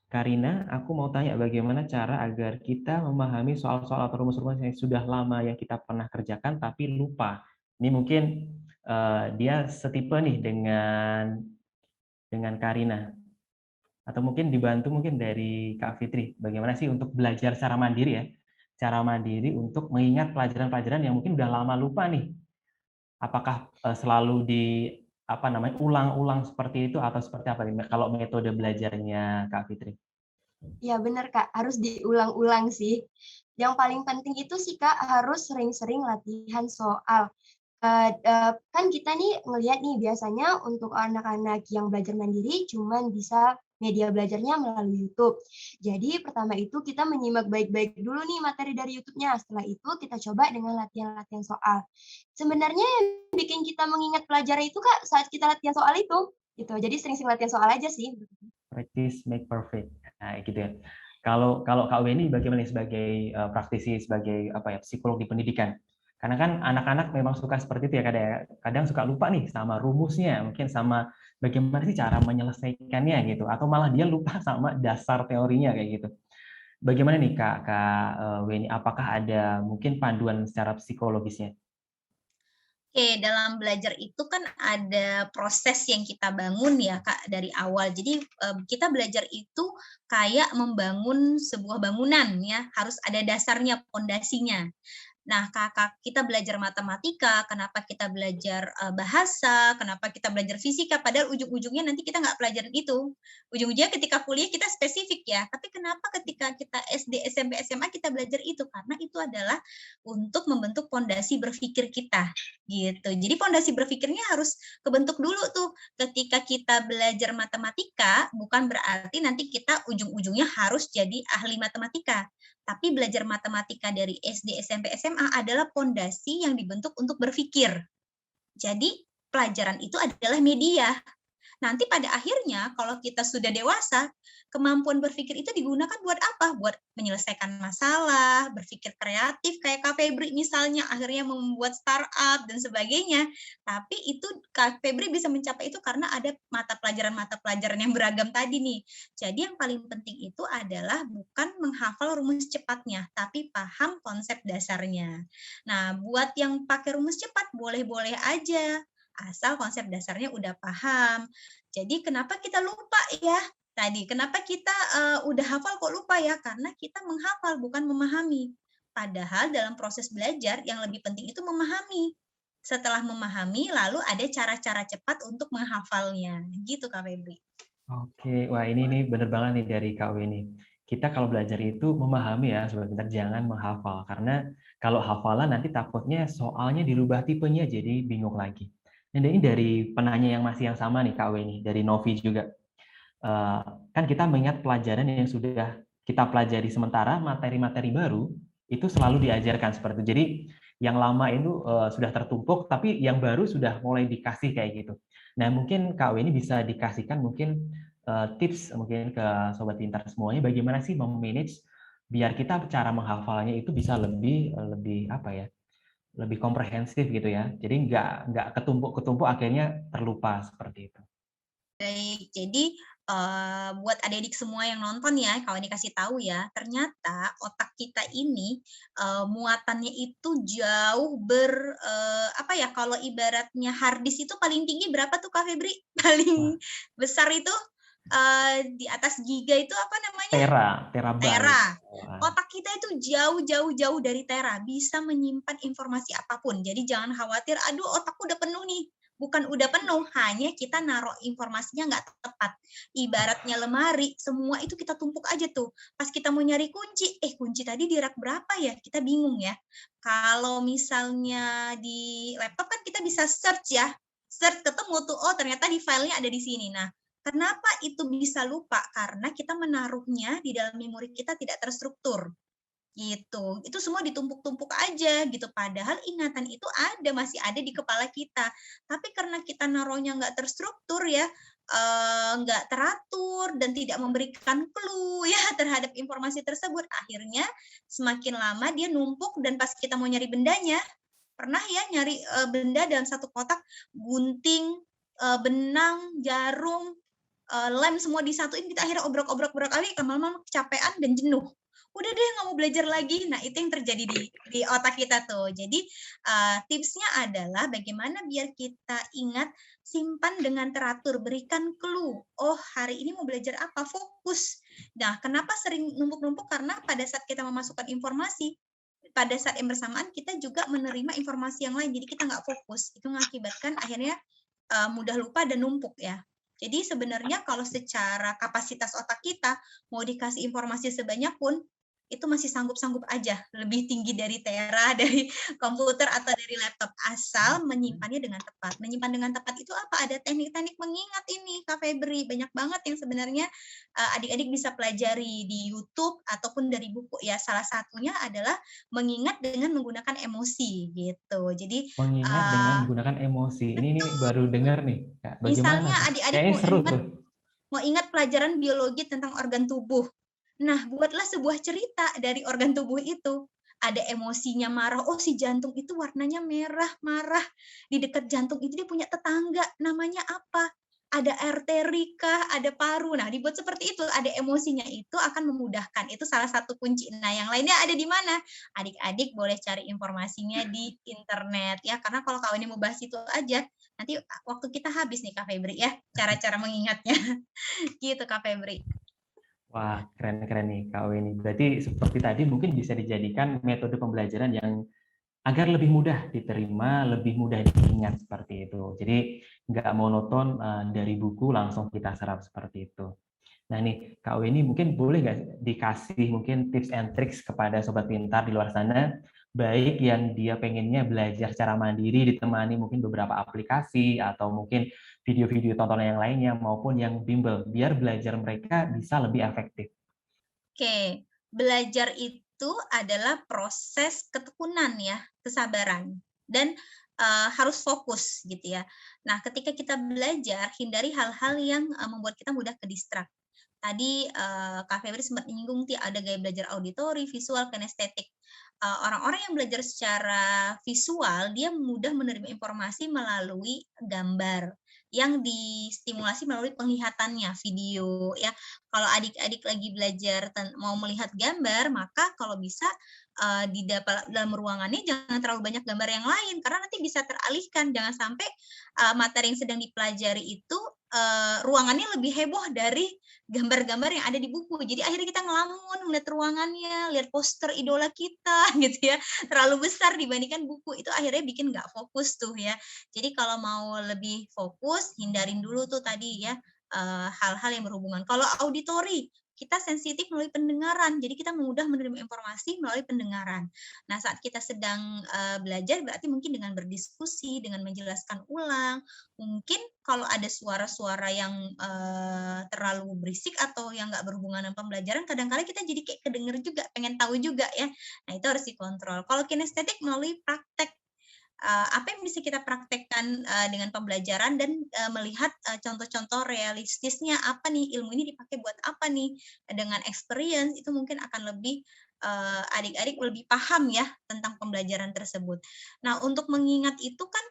Karina, aku mau tanya bagaimana cara agar kita memahami soal-soal atau rumus-rumus yang sudah lama yang kita pernah kerjakan tapi lupa. Ini mungkin dia setipe nih dengan Karina. Atau mungkin dibantu mungkin dari Kak Fitri. Bagaimana sih untuk belajar secara mandiri ya? Cara mandiri untuk mengingat pelajaran-pelajaran yang mungkin udah lama lupa nih. Apakah selalu di apa namanya ulang-ulang seperti itu atau seperti apa nih kalau metode belajarnya Kak Fitri? Ya benar Kak, harus diulang-ulang sih. Yang paling penting itu sih Kak, harus sering-sering latihan soal. Kan kita nih ngelihat nih biasanya untuk anak-anak yang belajar mandiri cuman bisa media belajarnya melalui YouTube. Jadi pertama itu kita menyimak baik-baik dulu nih materi dari YouTube-nya. Setelah itu kita coba dengan latihan-latihan soal. Sebenarnya yang bikin kita mengingat pelajaran itu Kak saat kita latihan soal itu. Gitu. Jadi sering-sering latihan soal aja sih. Practice make perfect. Nah, gitu ya. Kalau kalau Kak Weni bagaimana sebagai praktisi sebagai apa ya psikolog di pendidikan? Karena kan anak-anak memang suka seperti itu ya kadang suka lupa nih sama rumusnya, mungkin sama bagaimana sih cara menyelesaikannya gitu atau malah dia lupa sama dasar teorinya kayak gitu. Bagaimana nih Kak Weni? Apakah ada mungkin panduan secara psikologisnya? Oke, dalam belajar itu kan ada proses yang kita bangun ya Kak dari awal. Jadi kita belajar itu kayak membangun sebuah bangunan ya, harus ada dasarnya, pondasinya. Nah, Kakak kita belajar matematika, kenapa kita belajar bahasa, kenapa kita belajar fisika, padahal ujung-ujungnya nanti kita nggak pelajarin itu. Ujung-ujungnya ketika kuliah kita spesifik ya, tapi kenapa ketika kita SD, SMP, SMA kita belajar itu? Karena itu adalah untuk membentuk pondasi berpikir kita, gitu. Jadi pondasi berpikirnya harus kebentuk dulu tuh. Ketika kita belajar matematika, bukan berarti nanti kita ujung-ujungnya harus jadi ahli matematika. Tapi belajar matematika dari SD, SMP, SMA adalah pondasi yang dibentuk untuk berpikir. Jadi pelajaran itu adalah media. Nanti pada akhirnya kalau kita sudah dewasa, kemampuan berpikir itu digunakan buat apa? Buat menyelesaikan masalah, berpikir kreatif kayak Kak Febri misalnya akhirnya membuat startup dan sebagainya. Tapi itu Kak Febri bisa mencapai itu karena ada mata pelajaran yang beragam tadi nih. Jadi yang paling penting itu adalah bukan menghafal rumus cepatnya, tapi paham konsep dasarnya. Nah, buat yang pakai rumus cepat boleh-boleh aja asal konsep dasarnya udah paham. Jadi kenapa kita lupa ya? Tadi, kenapa kita udah hafal kok lupa ya? Karena kita menghafal, bukan memahami. Padahal dalam proses belajar yang lebih penting itu memahami. Setelah memahami, lalu ada cara-cara cepat untuk menghafalnya. Gitu Kak Febri. Oke, wah ini benar banget nih dari Kak Weni. Kita kalau belajar itu memahami ya, Sobat Pintar, jangan menghafal. Karena kalau hafalan nanti takutnya soalnya dirubah tipenya, jadi bingung lagi. Dan ini dari penanya yang masih yang sama nih Kak Weni, dari Novi juga. Kan kita mengingat pelajaran yang sudah kita pelajari sementara, materi-materi baru itu selalu diajarkan seperti itu. Jadi yang lama itu sudah tertumpuk, tapi yang baru sudah mulai dikasih kayak gitu. Nah, mungkin Kak Weni bisa dikasihkan mungkin tips mungkin ke Sobat Pintar semuanya, bagaimana sih memanage biar kita cara menghafalnya itu bisa lebih apa ya, lebih komprehensif gitu ya. Jadi nggak ketumpuk-ketumpuk akhirnya terlupa seperti itu. Baik, jadi buat adik-adik semua yang nonton ya, kalau ini kasih tahu ya, ternyata otak kita ini muatannya itu jauh apa ya, kalau ibaratnya hard disk itu paling tinggi berapa tuh Kak Febri? Paling besar itu di atas giga itu apa namanya? Terabyte. Tera. Otak kita itu jauh dari tera, bisa menyimpan informasi apapun. Jadi jangan khawatir, aduh otakku udah penuh nih. Bukan udah penuh, hanya kita naruh informasinya nggak tepat. Ibaratnya lemari, semua itu kita tumpuk aja tuh. Pas kita mau nyari kunci, kunci tadi di rak berapa ya? Kita bingung ya. Kalau misalnya di laptop kan kita bisa search ya. Search ketemu tuh, oh ternyata di filenya ada di sini. Nah, kenapa itu bisa lupa? Karena kita menaruhnya di dalam memori kita tidak terstruktur. Gitu. Itu semua ditumpuk-tumpuk aja gitu. Padahal ingatan itu masih ada di kepala kita. Tapi karena kita naruhnya nggak terstruktur ya, nggak teratur dan tidak memberikan clue ya terhadap informasi tersebut, akhirnya semakin lama dia numpuk dan pas kita mau nyari bendanya, pernah ya nyari benda dalam satu kotak, gunting, benang, jarum, lem semua disatuin, kita akhirnya obrok-obrok kali, lama-lama kecapean dan jenuh. Udah deh nggak mau belajar lagi. Nah itu yang terjadi di otak kita tuh. Jadi tipsnya adalah bagaimana biar kita ingat, simpan dengan teratur, berikan clue. Oh hari ini mau belajar apa? Fokus. Nah kenapa sering numpuk-numpuk? Karena pada saat kita memasukkan informasi, pada saat yang bersamaan kita juga menerima informasi yang lain. Jadi kita nggak fokus. Itu mengakibatkan akhirnya mudah lupa dan numpuk ya. Jadi sebenarnya kalau secara kapasitas otak kita mau dikasih informasi sebanyak pun itu masih sanggup-sanggup aja, lebih tinggi dari Tera, dari komputer atau dari laptop, asal menyimpannya dengan tepat. Menyimpan dengan tepat itu apa? Ada teknik-teknik mengingat ini, Kak Febri. Banyak banget yang sebenarnya adik-adik bisa pelajari di YouTube ataupun dari buku ya. Salah satunya adalah mengingat dengan menggunakan emosi gitu. Jadi Mengingat dengan menggunakan emosi. Ini baru dengar nih, Kak. Bagaimana misalnya tuh? adik-adik Kayaknya seru tuh. mau ingat pelajaran biologi tentang organ tubuh. Nah, buatlah sebuah cerita dari organ tubuh itu. Ada emosinya marah, oh si jantung itu warnanya merah, marah. Di dekat jantung itu dia punya tetangga, namanya apa? Ada arteri kah, ada paru. Nah, dibuat seperti itu, ada emosinya itu akan memudahkan. Itu salah satu kunci. Nah, yang lainnya ada di mana? Adik-adik boleh cari informasinya di internet ya, karena kalau kau ini mau bahas itu aja, nanti waktu kita habis nih Kak Febri ya, cara-cara mengingatnya. Gitu Kak Febri. Wah, keren-keren nih Kak Weni. Berarti seperti tadi mungkin bisa dijadikan metode pembelajaran yang agar lebih mudah diterima, lebih mudah diingat seperti itu. Jadi nggak monoton dari buku langsung kita serap seperti itu. Nah nih, Kak Weni mungkin boleh nggak dikasih mungkin tips and tricks kepada Sobat Pintar di luar sana, baik yang dia pengennya belajar secara mandiri ditemani mungkin beberapa aplikasi atau mungkin video-video tontonan yang lainnya maupun yang bimbel, biar belajar mereka bisa lebih efektif. Oke, belajar itu adalah proses ketekunan ya, kesabaran, dan harus fokus gitu ya. Nah, ketika kita belajar, hindari hal-hal yang membuat kita mudah ke-distract. Tadi Kak Febri sempat menyinggung ada gaya belajar auditori, visual, kinestetik. Orang-orang yang belajar secara visual, dia mudah menerima informasi melalui gambar yang distimulasi melalui penglihatannya, video ya. Kalau adik-adik lagi belajar mau melihat gambar, maka kalau bisa di dalam ruangannya jangan terlalu banyak gambar yang lain, karena nanti bisa teralihkan. Jangan sampai materi yang sedang dipelajari itu ruangannya lebih heboh dari gambar-gambar yang ada di buku. Jadi akhirnya kita ngelamun ngeliat ruangannya, lihat poster idola kita gitu ya, terlalu besar dibandingkan buku. Itu akhirnya bikin nggak fokus tuh ya. Jadi kalau mau lebih fokus, hindarin dulu tuh tadi ya hal-hal yang berhubungan. Kalau auditori, kita sensitif melalui pendengaran, jadi kita mudah menerima informasi melalui pendengaran. Nah, saat kita sedang belajar, berarti mungkin dengan berdiskusi, dengan menjelaskan ulang, mungkin kalau ada suara-suara yang terlalu berisik atau yang nggak berhubungan dengan pembelajaran, kadang-kadang kita jadi kayak kedenger juga, pengen tahu juga ya. Nah, itu harus dikontrol. Kalau kinestetik melalui praktek, apa yang bisa kita praktekkan dengan pembelajaran dan melihat contoh-contoh realistisnya, apa nih ilmu ini dipakai buat apa nih, dengan experience itu mungkin akan lebih adik-adik lebih paham ya tentang pembelajaran tersebut. Nah, untuk mengingat itu kan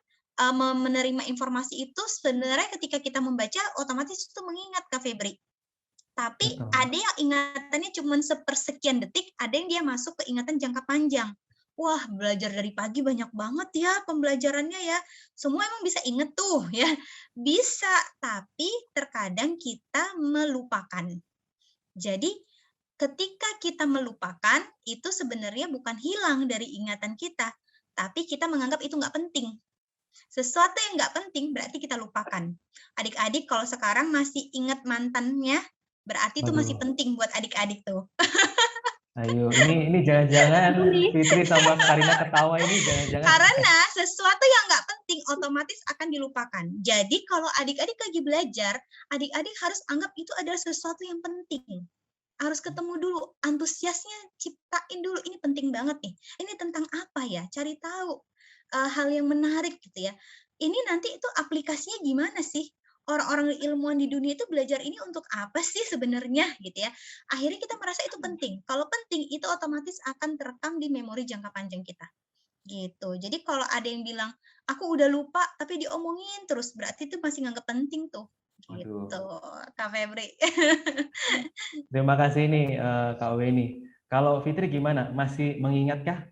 menerima informasi itu sebenarnya ketika kita membaca otomatis itu mengingat Kak Febri. Tapi Betul. ada yang ingatannya cuma sepersekian detik, ada yang dia masuk ke ingatan jangka panjang. Wah, belajar dari pagi banyak banget ya pembelajarannya ya. Semua emang bisa inget tuh ya. Bisa, tapi terkadang kita melupakan. Jadi ketika kita melupakan, itu sebenarnya bukan hilang dari ingatan kita, tapi kita menganggap itu nggak penting. Sesuatu yang nggak penting berarti kita lupakan. Adik-adik kalau sekarang masih ingat mantannya, berarti itu masih penting buat adik-adik tuh. Ayo, ini jangan-jangan Fitri sama Karina ketawa ini jangan-jangan. Karena sesuatu yang nggak penting otomatis akan dilupakan. Jadi kalau adik-adik lagi belajar, adik-adik harus anggap itu adalah sesuatu yang penting. Harus ketemu dulu, antusiasnya ciptain dulu, ini penting banget nih. Ini tentang apa ya? Cari tahu hal yang menarik gitu ya. Ini nanti itu aplikasinya gimana sih? Orang-orang ilmuwan di dunia itu belajar ini untuk apa sih sebenarnya gitu ya. Akhirnya kita merasa itu penting. Kalau penting itu otomatis akan terekam di memori jangka panjang kita. gitu. Jadi kalau ada yang bilang, "Aku udah lupa," tapi diomongin terus, berarti itu masih nganggep penting tuh, gitu, Waduh. Kak Febri. Terima kasih nih Kak Weni. Kalau Fitri gimana? Masih mengingatkah?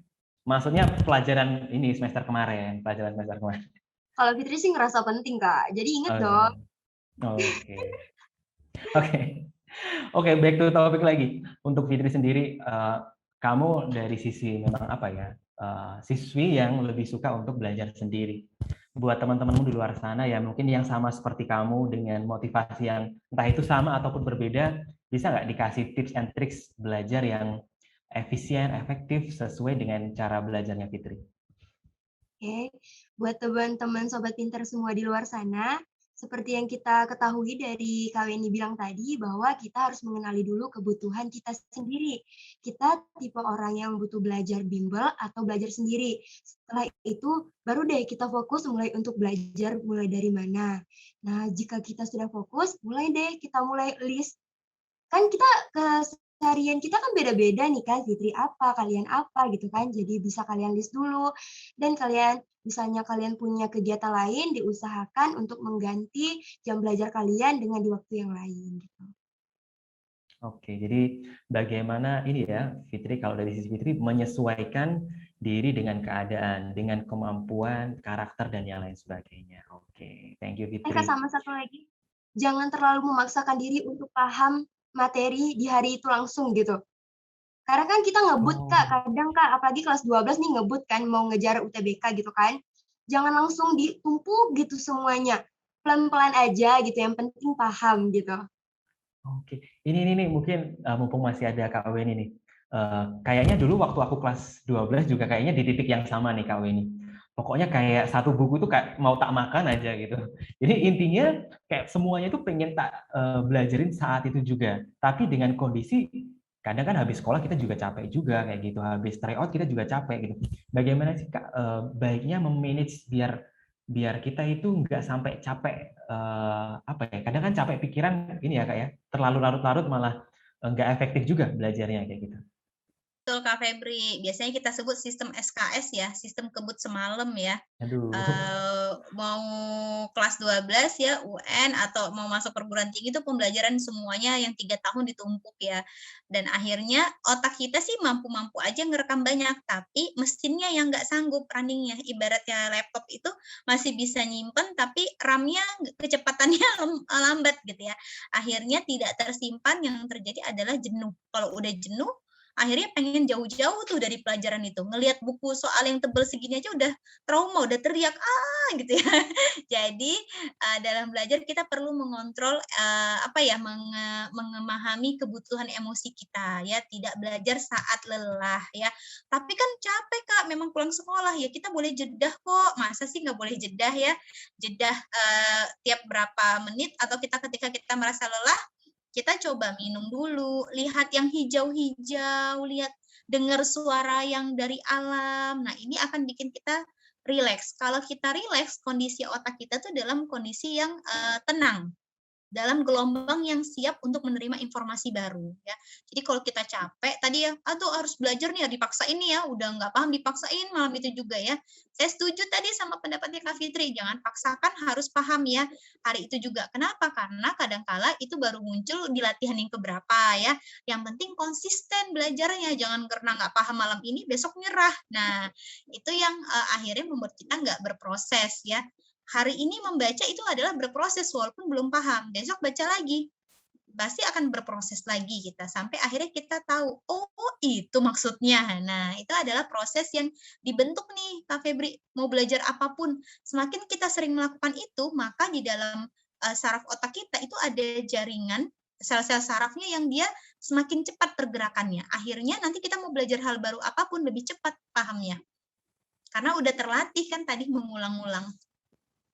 Maksudnya pelajaran ini semester kemarin, pelajaran semester kemarin. Kalau Fitri sih ngerasa penting, Kak. Jadi inget Oh dong. ya. Oke. Oke. Oke, back to topik lagi. Untuk Fitri sendiri, kamu dari sisi memang apa ya, siswi yang lebih suka untuk belajar sendiri. Buat teman-temanmu di luar sana ya mungkin yang sama seperti kamu dengan motivasi yang entah itu sama ataupun berbeda, bisa nggak dikasih tips and tricks belajar yang efisien, efektif, sesuai dengan cara belajarnya Fitri? Oke, buat teman-teman sobat pintar semua di luar sana, seperti yang kita ketahui dari Kak Weni bilang tadi, bahwa kita harus mengenali dulu kebutuhan kita sendiri. Kita tipe orang yang butuh belajar bimbel atau belajar sendiri. Setelah itu, baru deh kita fokus mulai untuk belajar mulai dari mana. Nah, jika kita sudah fokus, mulai deh kita mulai list. Kan kita keseharian kita kan beda-beda nih kan, Fitri apa, kalian apa gitu kan. Jadi bisa kalian list dulu dan kalian misalnya kalian punya kegiatan lain diusahakan untuk mengganti jam belajar kalian dengan di waktu yang lain gitu. Oke, jadi bagaimana ini ya, Fitri, kalau dari sisi Fitri menyesuaikan diri dengan keadaan, dengan kemampuan, karakter, dan yang lain sebagainya. Oke, thank you Kak, Fitri. sama satu lagi, jangan terlalu memaksakan diri untuk paham materi di hari itu langsung gitu. Karena kan kita ngebut Kak, Oh, kadang Kak, apalagi kelas 12 nih ngebut kan, mau ngejar UTBK gitu kan. Jangan langsung ditumpuk gitu semuanya. Pelan-pelan aja gitu, yang penting paham gitu. oke. Ini mungkin mumpung masih ada Kak Weni nih. Kayaknya dulu waktu aku kelas 12 juga kayaknya di titik yang sama nih Kak Weni. Pokoknya kayak satu buku tuh kayak mau tak makan aja gitu. Jadi intinya kayak semuanya tuh pengen tak belajarin saat itu juga. Tapi dengan kondisi kadang kan habis sekolah kita juga capek juga kayak gitu. Habis tryout kita juga capek gitu. Bagaimana sih Kak baiknya memanage biar biar kita itu nggak sampai capek apa ya? Kadang kan capek pikiran ini ya Kak ya. Terlalu larut-larut malah nggak efektif juga belajarnya kayak gitu. Betul, Kak Febri. Biasanya kita sebut sistem SKS ya, sistem kebut semalam ya. Aduh. Mau kelas 12 ya, UN atau mau masuk perguruan tinggi itu pembelajaran semuanya yang 3 tahun ditumpuk ya. Dan akhirnya otak kita sih mampu-mampu aja ngerekam banyak, tapi mesinnya yang nggak sanggup runningnya. Ibaratnya laptop itu masih bisa nyimpen, tapi RAM-nya kecepatannya lambat gitu ya. Akhirnya tidak tersimpan, yang terjadi adalah jenuh. Kalau udah jenuh, akhirnya pengen jauh-jauh tuh dari pelajaran itu. Ngelihat buku soal yang tebel segini aja udah trauma, udah teriak, gitu ya. Jadi, dalam belajar kita perlu mengontrol, apa ya, memahami kebutuhan emosi kita ya, tidak belajar saat lelah ya. Tapi kan capek Kak, memang pulang sekolah ya kita boleh jedah kok, masa sih nggak boleh jedah ya? Jedah, tiap berapa menit atau ketika kita merasa lelah, kita coba minum dulu, lihat yang hijau-hijau, dengar suara yang dari alam. Nah, ini akan bikin kita rileks. Kalau kita rileks, kondisi otak kita tuh dalam kondisi yang tenang, dalam gelombang yang siap untuk menerima informasi baru ya. Jadi kalau kita capek tadi ya, aduh harus belajar nih ya dipaksain nih ya, udah nggak paham dipaksain malam itu juga ya. Saya setuju tadi sama pendapatnya Kak Fitri, jangan paksakan harus paham ya hari itu juga. Kenapa? Karena kadangkala itu baru muncul di latihan yang keberapa ya. Yang penting konsisten belajarnya, jangan karena nggak paham malam ini besok nyerah. Nah, itu yang akhirnya membuat kita nggak berproses ya. Hari ini membaca itu adalah berproses walaupun belum paham. Besok baca lagi. Pasti akan berproses lagi kita sampai akhirnya kita tahu, oh itu maksudnya. Nah, itu adalah proses yang dibentuk nih Kak Febri. Mau belajar apapun, semakin kita sering melakukan itu, maka di dalam saraf otak kita itu ada jaringan sel-sel sarafnya yang dia semakin cepat pergerakannya. Akhirnya nanti kita mau belajar hal baru apapun lebih cepat pahamnya. Karena udah terlatih kan tadi mengulang-ulang.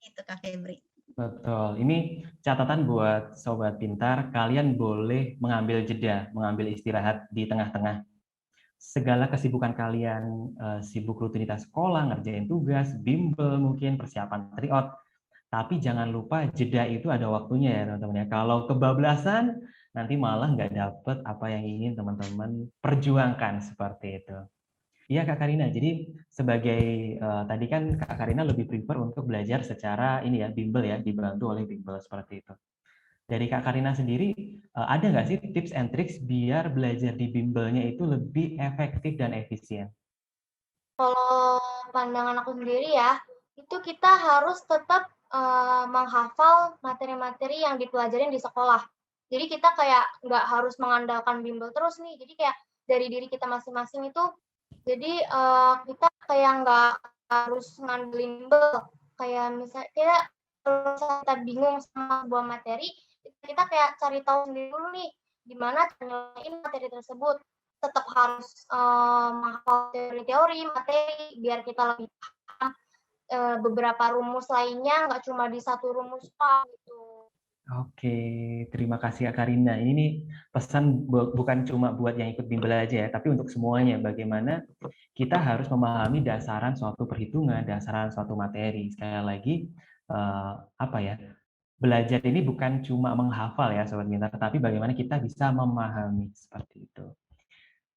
Itu Kak Febri. Betul. Ini catatan buat sobat pintar, kalian boleh mengambil jeda, mengambil istirahat di tengah-tengah. Segala kesibukan kalian, sibuk rutinitas sekolah, ngerjain tugas, bimbel mungkin, persiapan tryout. Tapi jangan lupa jeda itu ada waktunya ya teman-teman ya. Kalau kebablasan, nanti malah nggak dapet apa yang ingin teman-teman perjuangkan seperti itu. Iya Kak Karina, jadi sebagai tadi kan Kak Karina lebih prefer untuk belajar secara ini ya, bimbel ya, dibantu oleh bimbel seperti itu. Dari Kak Karina sendiri, ada nggak sih tips and tricks biar belajar di bimbelnya itu lebih efektif dan efisien? Kalau pandangan aku sendiri ya, itu kita harus tetap, menghafal materi-materi yang dipelajarin di sekolah. Jadi kita kayak nggak harus mengandalkan bimbel terus nih, jadi kayak dari diri kita masing-masing itu, jadi, kita kayak nggak harus ngandelin bimbel. Kayak misal kalau misalnya kita bingung sama sebuah materi, kita kayak cari tahu sendiri dulu nih, gimana cara nyelesain materi tersebut. Tetap harus, menghafal teori-teori, materi, biar kita lebih paham, beberapa rumus lainnya, nggak cuma di satu rumus doang, gitu. Oke, terima kasih Kak Karina. Ini nih pesan bukan cuma buat yang ikut bimbel aja ya, tapi untuk semuanya. Bagaimana kita harus memahami dasaran suatu perhitungan, dasaran suatu materi. Sekali lagi, apa ya, belajar ini bukan cuma menghafal ya Sobat Pintar, tapi bagaimana kita bisa memahami, seperti itu.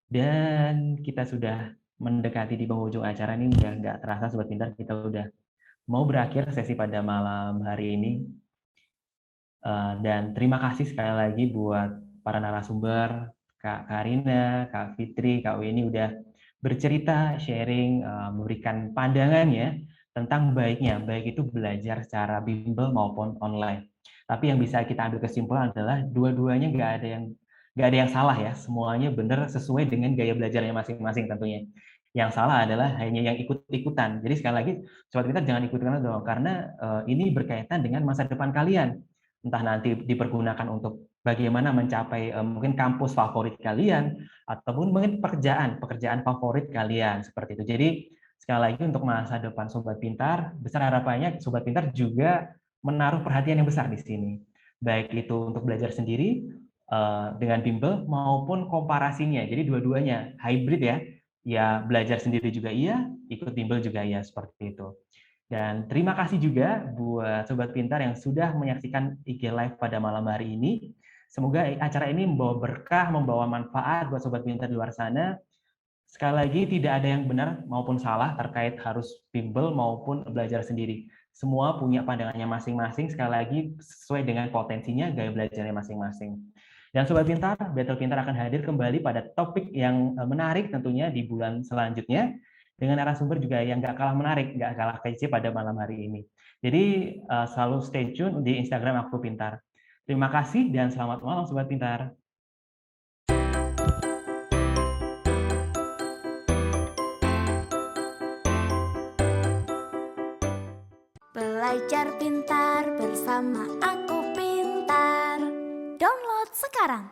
Dan kita sudah mendekati di penghujung acara ini, udah nggak terasa Sobat Pintar, kita udah mau berakhir sesi pada malam hari ini. Dan terima kasih sekali lagi buat para narasumber, Kak Karina, Kak Fitri, Kak Weni udah bercerita, sharing, memberikan pandangannya tentang baiknya, baik itu belajar secara bimbel maupun online. Tapi yang bisa kita ambil kesimpulan adalah dua-duanya nggak ada yang salah ya, semuanya benar sesuai dengan gaya belajarnya masing-masing tentunya. Yang salah adalah hanya yang ikut-ikutan. Jadi sekali lagi, sobat kita jangan ikut-ikutan dong, karena ini berkaitan dengan masa depan kalian. Entah nanti dipergunakan untuk bagaimana mencapai mungkin kampus favorit kalian ataupun mungkin pekerjaan favorit kalian seperti itu. Jadi sekali lagi untuk masa depan Sobat Pintar, besar harapannya Sobat Pintar juga menaruh perhatian yang besar di sini. Baik itu untuk belajar sendiri dengan bimbel maupun komparasinya. Jadi dua-duanya hybrid ya. Ya belajar sendiri juga iya, ikut bimbel juga iya seperti itu. Dan terima kasih juga buat Sobat Pintar yang sudah menyaksikan IG Live pada malam hari ini. Semoga acara ini membawa berkah, membawa manfaat buat Sobat Pintar di luar sana. Sekali lagi, tidak ada yang benar maupun salah terkait harus bimbel maupun belajar sendiri. Semua punya pandangannya masing-masing, sekali lagi sesuai dengan potensinya, gaya belajarnya masing-masing. Dan Sobat Pintar, Battle Pintar akan hadir kembali pada topik yang menarik tentunya di bulan selanjutnya, dengan narasumber juga yang nggak kalah menarik, nggak kalah kece pada malam hari ini. Jadi selalu stay tune di Instagram Aku Pintar. Terima kasih dan selamat malam Sobat Pintar. Belajar pintar bersama Aku Pintar. Download sekarang.